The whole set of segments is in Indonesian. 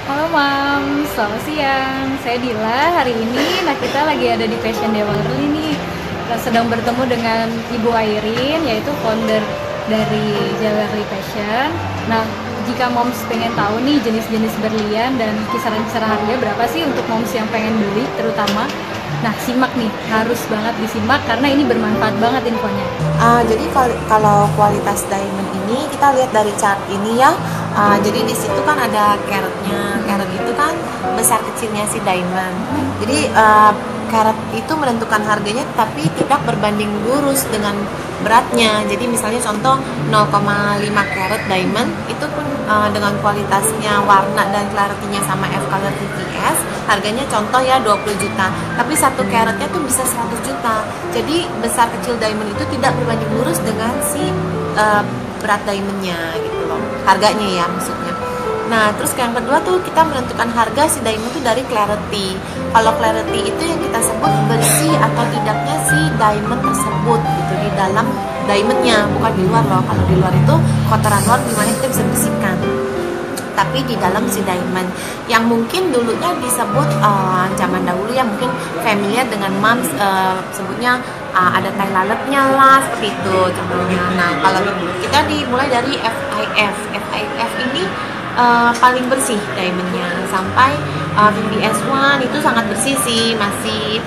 Halo Mam, selamat siang. Saya Dila. Hari ini, kita lagi ada di Fashion Dewarly nih. Kita sedang bertemu dengan Ibu Airin, yaitu founder dari Dewarly Fashion. Nah, jika Moms pengen tahu nih jenis-jenis berlian dan kisaran-kisaran harga berapa sih untuk Moms yang pengen beli, terutama. Nah, simak nih, harus banget disimak karena ini bermanfaat banget infonya. Jadi kalau kualitas diamond ini kita lihat dari chart ini ya. Jadi di situ kan ada caratnya. Carat itu kan besar kecilnya si diamond. Jadi carat itu menentukan harganya, tapi tidak berbanding lurus dengan beratnya. Jadi misalnya contoh 0,5 carat diamond itu pun dengan kualitasnya, warna dan clarity-nya sama F Color TVS, harganya contoh ya 20 juta. Tapi satu caratnya tuh bisa 100 juta. Jadi besar kecil diamond itu tidak berbanding lurus dengan si berat diamondnya gitu loh. Harganya ya maksudnya. Nah, terus yang kedua tuh kita menentukan harga si diamond itu dari clarity. Kalau clarity itu yang kita sebut bersih atau tidaknya si diamond tersebut gitu di dalam diamondnya, bukan di luar loh. Kalau di luar itu kotoran luar gimana kita bisa bersihkan. Tapi di dalam si diamond yang mungkin dulunya disebut zaman dahulu ya mungkin familiar dengan moms sebutnya ada tie lalepnya lah seperti itu contohnya. Nah, kalau kita dimulai dari FIF ini paling bersih diamondnya sampai VVS1 itu sangat bersih sih, masih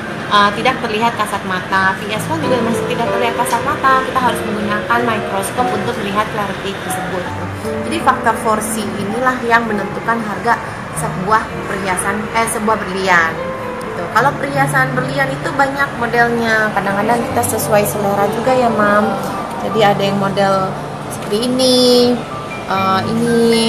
tidak terlihat kasat mata. VS1 juga masih tidak terlihat kasat mata, kita harus menggunakan mikroskop untuk melihat clarity tersebut. Jadi faktor 4C inilah yang menentukan harga sebuah perhiasan sebuah berlian. Gitu. Kalau perhiasan berlian itu banyak modelnya, kadang-kadang kita sesuai selera juga ya Mam. Jadi ada yang model seperti ini.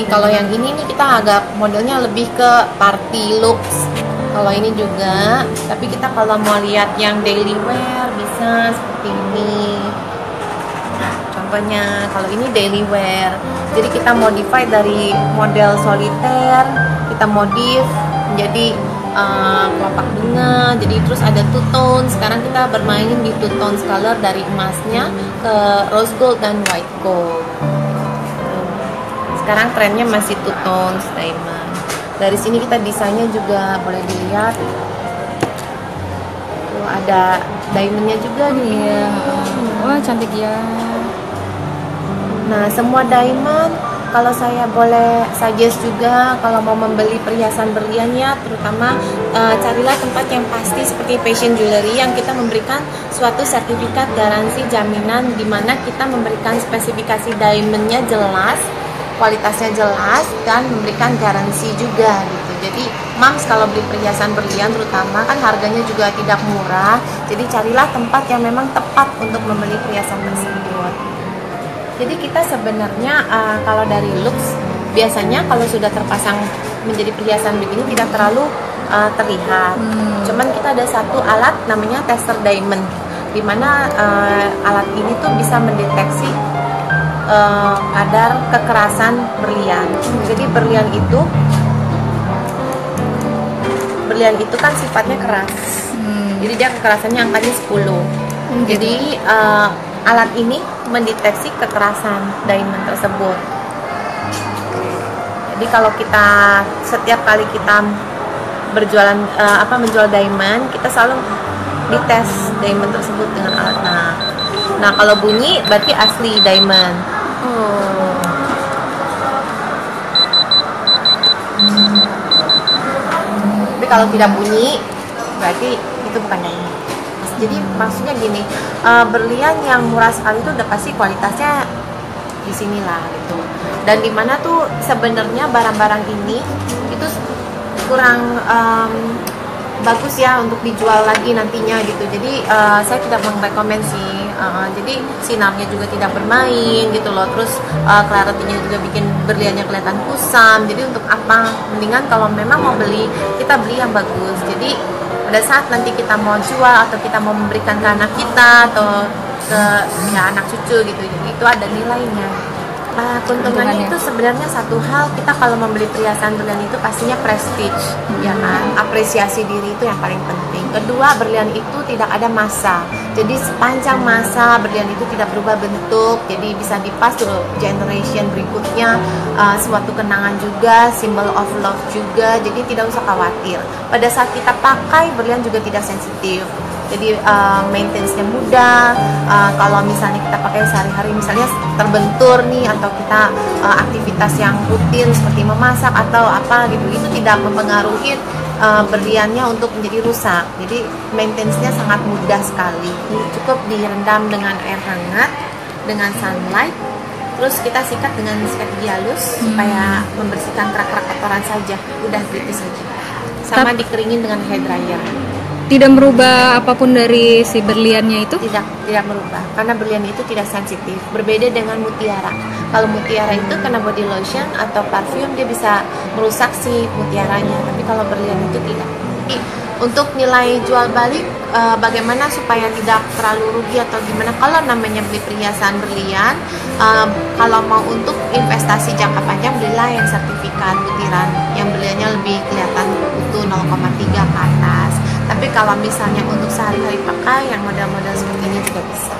Kalau yang ini nih kita agak modelnya lebih ke party looks. Kalau ini juga, tapi kita kalau mau lihat yang daily wear bisa seperti ini. Contohnya kalau ini daily wear. Jadi kita modify dari model soliter, kita modif menjadi kelopak bunga. Jadi terus ada two tone. Sekarang kita bermain di two tones color dari emasnya ke rose gold dan white gold. Sekarang trennya masih two tones diamond. Dari sini kita desainnya juga boleh dilihat. Tuh ada diamondnya juga nih. Iya. Wah, cantik ya. Nah, semua diamond kalau saya boleh suggest juga kalau mau membeli perhiasan berliannya, terutama carilah tempat yang pasti seperti fashion jewelry yang kita memberikan suatu sertifikat garansi jaminan di mana kita memberikan spesifikasi diamondnya jelas, kualitasnya jelas, dan memberikan garansi juga gitu. Jadi Mams kalau beli perhiasan berlian terutama kan harganya juga tidak murah. Jadi carilah tempat yang memang tepat untuk membeli perhiasan tersebut. Jadi kita sebenarnya kalau dari looks biasanya kalau sudah terpasang menjadi perhiasan begini tidak terlalu terlihat. Cuman kita ada satu alat namanya tester diamond, dimana alat ini tuh bisa mendeteksi kadar kekerasan berlian. Jadi berlian itu kan sifatnya keras. Jadi dia kekerasannya angkanya 10. Jadi alat ini mendeteksi kekerasan diamond tersebut. Jadi kalau kita setiap kali kita berjualan menjual diamond, kita selalu dites diamond tersebut dengan alat. Nah kalau bunyi berarti asli diamond. Tapi kalau tidak bunyi berarti itu bukan diamond. Jadi maksudnya gini, berlian yang murah sekali itu udah pasti kualitasnya di sinilah gitu. Dan dimana tuh sebenarnya barang-barang ini itu kurang bagus ya untuk dijual lagi nantinya gitu. Jadi saya tidak merekomend sih. Jadi sinarnya juga tidak bermain gitu loh. Terus clarity-nya juga bikin berliannya kelihatan kusam. Jadi untuk apa? Mendingan kalau memang mau beli, kita beli yang bagus. Jadi pada saat nanti kita mau jual atau kita mau memberikan ke anak kita atau ke anak cucu gitu, jadi itu ada nilainya. Keuntungannya itu sebenarnya satu hal, kita kalau membeli perhiasan berlian itu pastinya prestige, ya kan, apresiasi diri itu yang paling penting. Kedua, berlian itu tidak ada masa, jadi sepanjang masa berlian itu tidak berubah bentuk, jadi bisa dipas ke generation berikutnya, suatu kenangan juga, symbol of love juga, jadi tidak usah khawatir. Pada saat kita pakai, berlian juga tidak sensitif. Jadi maintenance-nya mudah. Kalau misalnya kita pakai sehari-hari, misalnya terbentur nih, atau kita aktivitas yang rutin seperti memasak atau apa gitu, itu tidak mempengaruhi berliannya untuk menjadi rusak. Jadi maintenance-nya sangat mudah sekali. Cukup direndam dengan air hangat, dengan sunlight, terus kita sikat dengan sikat gigi halus supaya membersihkan kerak-kerak kotoran saja. Udah gitu saja. Sama dikeringin dengan hair dryer. Tidak merubah apapun dari si berliannya itu? Tidak merubah, karena berlian itu tidak sensitif. Berbeda dengan mutiara. Kalau mutiara itu kena body lotion atau parfum, dia bisa merusak si mutiaranya. Tapi kalau berlian itu tidak. Untuk nilai jual balik, bagaimana supaya tidak terlalu rugi atau gimana? Kalau namanya beli perhiasan berlian, kalau mau untuk investasi jangka panjang, belilah yang sertifikat butiran, yang berliannya lebih kelihatan utuh 0,3 ke atas. Tapi kalau misalnya untuk sehari-hari pakai, yang model-model seperti ini juga bisa.